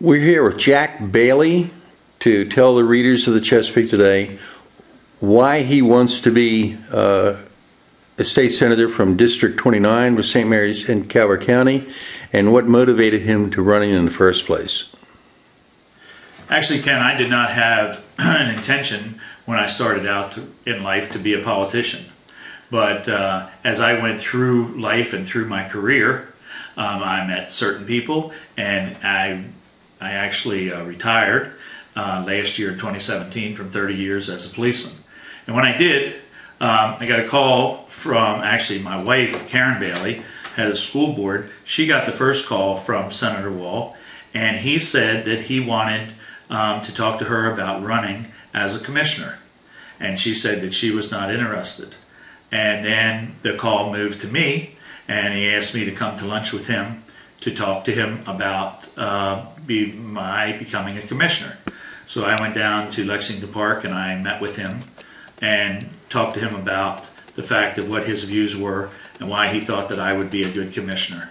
We're here with Jack Bailey to tell the readers of the Chesapeake Today why he wants to be a state senator from District 29 with St. Mary's in Calvert County, and what motivated him to running in the first place. Actually, Ken, I did not have an intention when I started out in life to be a politician. But as I went through life and through my career, I met certain people, and I actually retired last year in 2017 from 30 years as a policeman. And when I did, I got a call from actually my wife, Karen Bailey, head of school board. She got the first call from Senator Wall, and he said that he wanted to talk to her about running as a commissioner. And she said that she was not interested. And then the call moved to me, and he asked me to come to lunch with him to talk to him about my becoming a commissioner. So I went down to Lexington Park and I met with him and talked to him about the fact of what his views were and why he thought that I would be a good commissioner.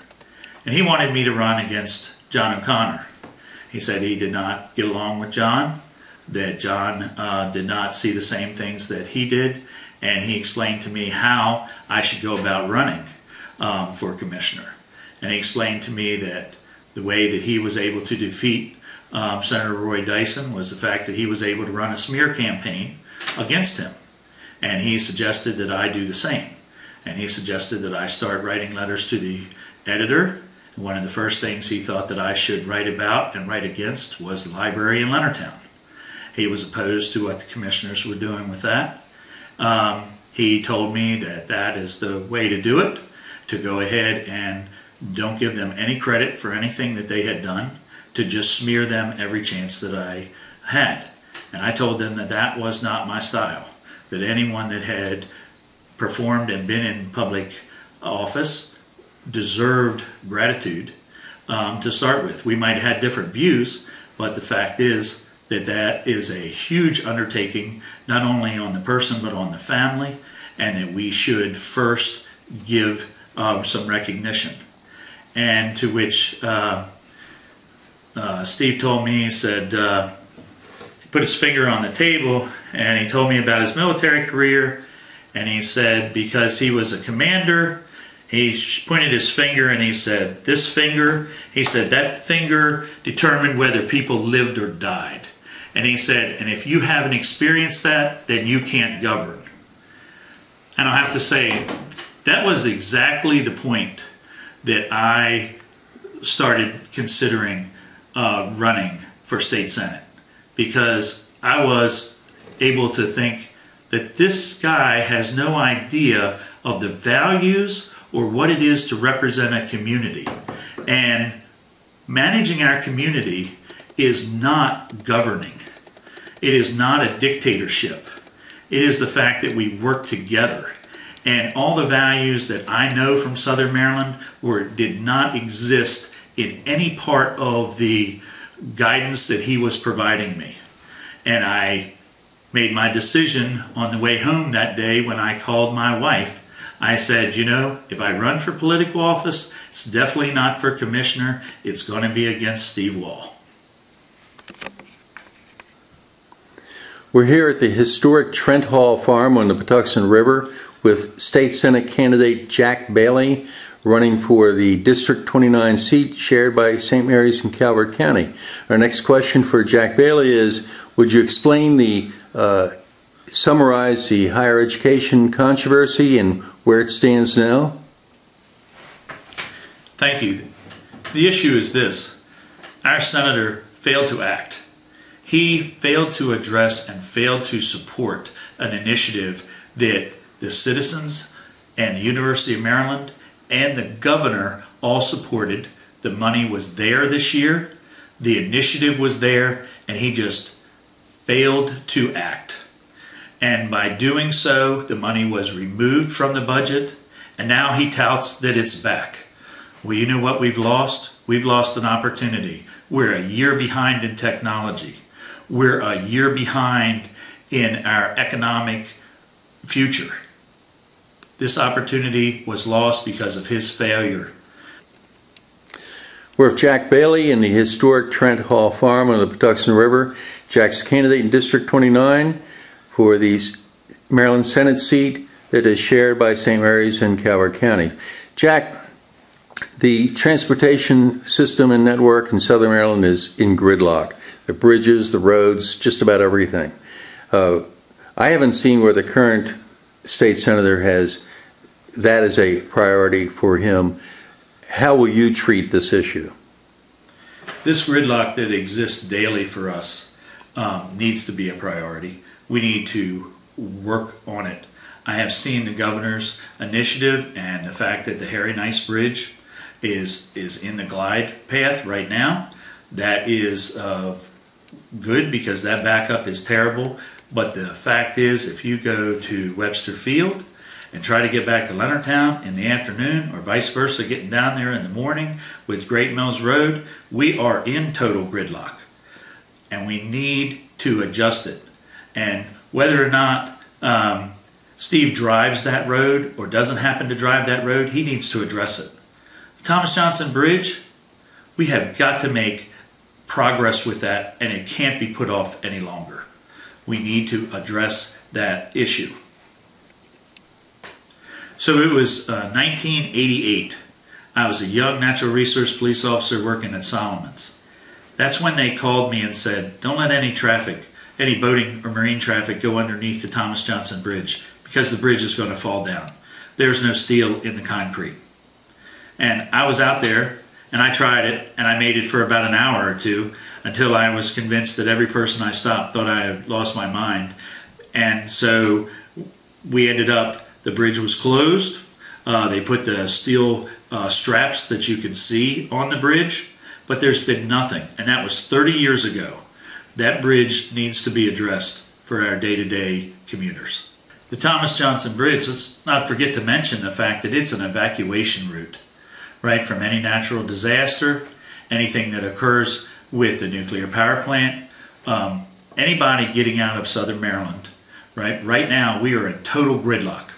And he wanted me to run against John O'Connor. He said he did not get along with John, that John did not see the same things that he did, and he explained to me how I should go about running for commissioner. And he explained to me that the way that he was able to defeat Senator Roy Dyson was the fact that he was able to run a smear campaign against him. And he suggested that I do the same. And he suggested that I start writing letters to the editor. And one of the first things he thought that I should write about and write against was the library in Leonardtown. He was opposed to what the commissioners were doing with that. He told me that that is the way to do it, to go ahead and don't give them any credit for anything that they had done, to just smear them every chance that I had. And I told them that that was not my style, that anyone that had performed and been in public office deserved gratitude to start with. We might have had different views, but the fact is that that is a huge undertaking, not only on the person but on the family, and that we should first give some recognition. And to which Steve told me, he said, he put his finger on the table and he told me about his military career, and he said because he was a commander, he pointed his finger and he said, this finger, he said, that finger determined whether people lived or died. And he said, and if you haven't experienced that, then you can't govern. And I have to say, that was exactly the point that I started considering running for state senate, because I was able to think that this guy has no idea of the values or what it is to represent a community. And managing our community is not governing. It is not a dictatorship. It is the fact that we work together. And all the values that I know from Southern Maryland did not exist in any part of the guidance that he was providing me. And I made my decision on the way home that day when I called my wife. I said, you know, if I run for political office, it's definitely not for commissioner. It's going to be against Steve Wall. We're here at the historic Trent Hall Farm on the Patuxent River with State Senate candidate Jack Bailey, running for the District 29 seat shared by St. Mary's in Calvert County. Our next question for Jack Bailey is, would you explain summarize the higher education controversy and where it stands now? Thank you. The issue is this. Our senator failed to act. He failed to address and failed to support an initiative that the citizens and the University of Maryland and the governor all supported. The money was there this year, the initiative was there, and he just failed to act. And by doing so, the money was removed from the budget, and now he touts that it's back. Well, you know what we've lost? We've lost an opportunity. We're a year behind in technology. We're a year behind in our economic future. This opportunity was lost because of his failure. We're with Jack Bailey in the historic Trent Hall Farm on the Patuxent River. Jack's candidate in District 29 for the Maryland Senate seat that is shared by St. Mary's and Calvert Counties. Jack, the transportation system and network in Southern Maryland is in gridlock. The bridges, the roads, just about everything. I haven't seen where the current state senator has that as a priority for him. How will you treat this issue? This gridlock that exists daily for us needs to be a priority. We need to work on it. I have seen the governor's initiative and the fact that the Harry Nice Bridge is in the glide path right now. That is good because that backup is terrible. But the fact is, if you go to Webster Field and try to get back to Leonardtown in the afternoon, or vice versa, getting down there in the morning with Great Mills Road, we are in total gridlock. And we need to adjust it. And whether or not Steve drives that road or doesn't happen to drive that road, he needs to address it. Thomas Johnson Bridge, we have got to make progress with that, and it can't be put off any longer. We need to address that issue. So it was 1988. I was a young natural resource police officer working at Solomon's. That's when they called me and said, don't let any traffic, any boating or marine traffic go underneath the Thomas Johnson Bridge because the bridge is going to fall down. There's no steel in the concrete. And I was out there and I tried it and I made it for about an hour or two until I was convinced that every person I stopped thought I had lost my mind. And so we ended up, the bridge was closed. They put the steel straps that you can see on the bridge, but there's been nothing. And that was 30 years ago. That bridge needs to be addressed for our day-to-day commuters. The Thomas Johnson Bridge, let's not forget to mention the fact that it's an evacuation route, right, from any natural disaster, anything that occurs with the nuclear power plant, anybody getting out of Southern Maryland, right? Right now we are in total gridlock.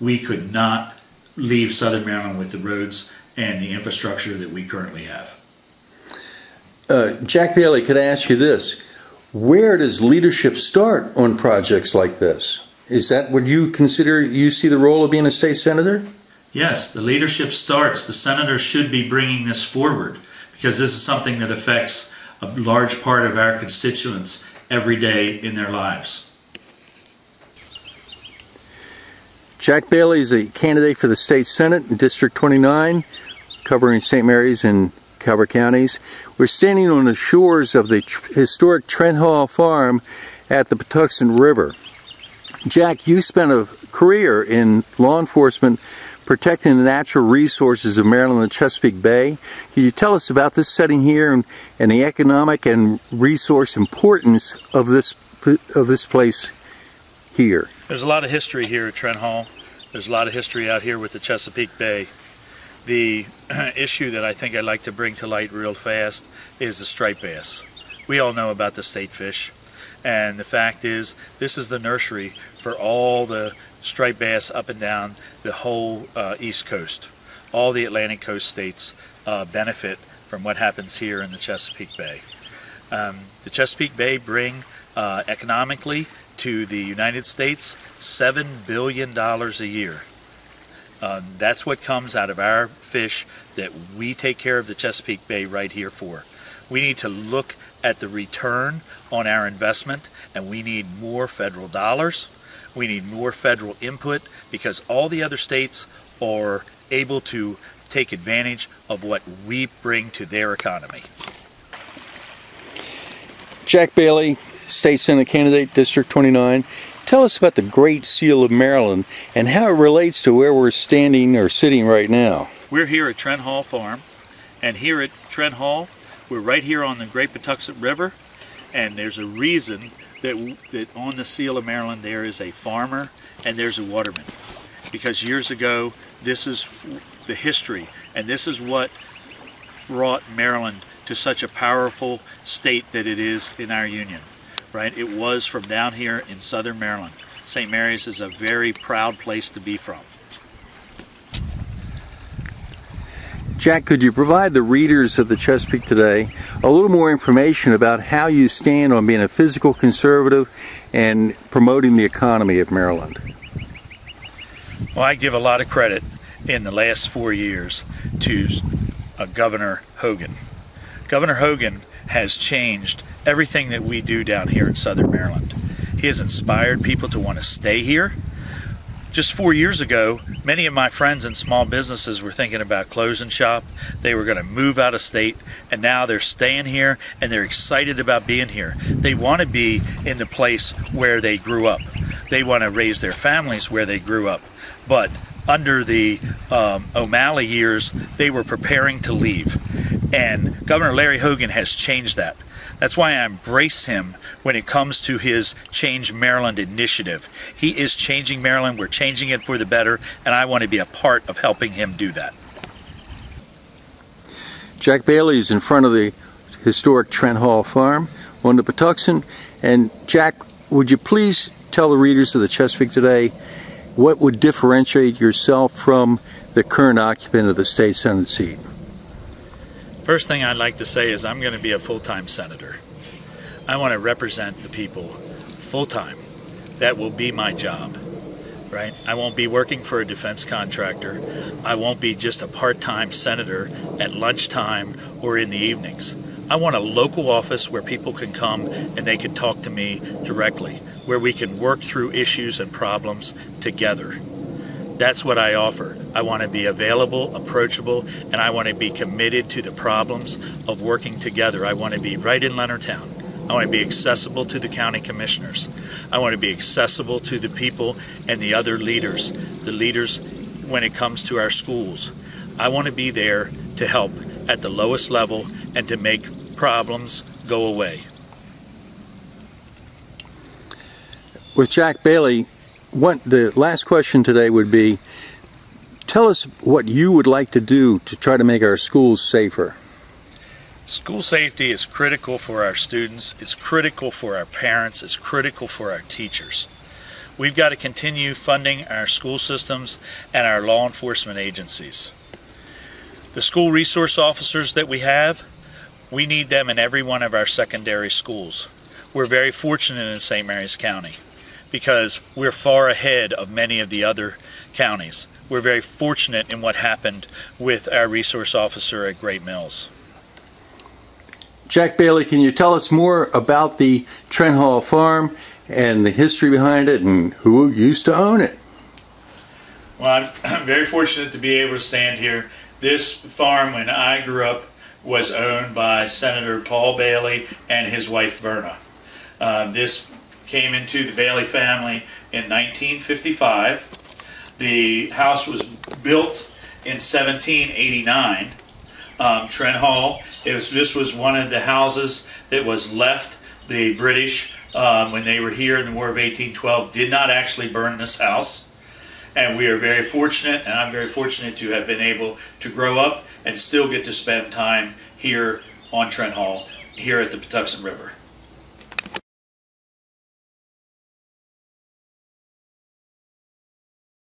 We could not leave Southern Maryland with the roads and the infrastructure that we currently have. Jack Bailey, could I ask you this? Where does leadership start on projects like this? Is that what you consider, you see the role of being a state senator? Yes, the leadership starts. The senator should be bringing this forward because this is something that affects a large part of our constituents every day in their lives. Jack Bailey is a candidate for the state senate in District 29, covering St. Mary's and Calvert Counties. We're standing on the shores of the historic Trent Hall Farm at the Patuxent River. Jack, you spent a career in law enforcement protecting the natural resources of Maryland and the Chesapeake Bay. Can you tell us about this setting here and the economic and resource importance of this place here? There's a lot of history here at Trent Hall. There's a lot of history out here with the Chesapeake Bay. The issue that I think I'd like to bring to light real fast is the striped bass. We all know about the state fish, and the fact is this is the nursery for all the striped bass up and down the whole East Coast. All the Atlantic Coast states benefit from what happens here in the Chesapeake Bay. The Chesapeake Bay bring economically to the United States $7 billion a year. That's what comes out of our fish that we take care of the Chesapeake Bay right here for. We need to look at the return on our investment, and we need more federal dollars. We need more federal input because all the other states are able to take advantage of what we bring to their economy. Jack Bailey, State Senate candidate, District 29. Tell us about the Great Seal of Maryland and how it relates to where we're standing or sitting right now. We're here at Trent Hall Farm, and here at Trent Hall, we're right here on the Great Patuxent River, and there's a reason that on the Seal of Maryland there is a farmer and there's a waterman. Because years ago, this is the history, and this is what brought Maryland to such a powerful state that it is in our union. Right? It was from down here in Southern Maryland. St. Mary's is a very proud place to be from. Jack, could you provide the readers of the Chesapeake Today a little more information about how you stand on being a fiscal conservative and promoting the economy of Maryland? Well, I give a lot of credit in the last 4 years to Governor Hogan. Governor Hogan has changed everything that we do down here in Southern Maryland. He has inspired people to want to stay here. Just 4 years ago, many of my friends in small businesses were thinking about closing shop. They were going to move out of state, and now they're staying here and they're excited about being here. They want to be in the place where they grew up. They want to raise their families where they grew up. But under the O'Malley years, they were preparing to leave. And Governor Larry Hogan has changed that. That's why I embrace him when it comes to his Change Maryland initiative. He is changing Maryland. We're changing it for the better, and I want to be a part of helping him do that. Jack Bailey is in front of the historic Trent Hall Farm on the Patuxent. And Jack, would you please tell the readers of the Chesapeake Today what would differentiate yourself from the current occupant of the state Senate seat? First thing I'd like to say is I'm going to be a full-time senator. I want to represent the people full-time. That will be my job, right? I won't be working for a defense contractor. I won't be just a part-time senator at lunchtime or in the evenings. I want a local office where people can come and they can talk to me directly, where we can work through issues and problems together. That's what I offer. I want to be available, approachable, and I want to be committed to the problems of working together. I want to be right in Leonardtown. I want to be accessible to the county commissioners. I want to be accessible to the people and the other leaders, the leaders when it comes to our schools. I want to be there to help at the lowest level and to make problems go away. With Jack Bailey, the last question today would be, tell us what you would like to do to try to make our schools safer. School safety is critical for our students, it's critical for our parents, it's critical for our teachers. We've got to continue funding our school systems and our law enforcement agencies. The school resource officers that we have, we need them in every one of our secondary schools. We're very fortunate in St. Mary's County because we're far ahead of many of the other counties. We're very fortunate in what happened with our resource officer at Great Mills. Jack Bailey, can you tell us more about the Trent Hall Farm and the history behind it and who used to own it? Well, I'm very fortunate to be able to stand here. This farm, when I grew up, was owned by Senator Paul Bailey and his wife Verna. This came into the Bailey family in 1955. The house was built in 1789. Trent Hall, this was one of the houses that was left. The British, when they were here in the War of 1812, did not actually burn this house. And we are very fortunate, and I'm very fortunate to have been able to grow up and still get to spend time here on Trent Hall, here at the Patuxent River.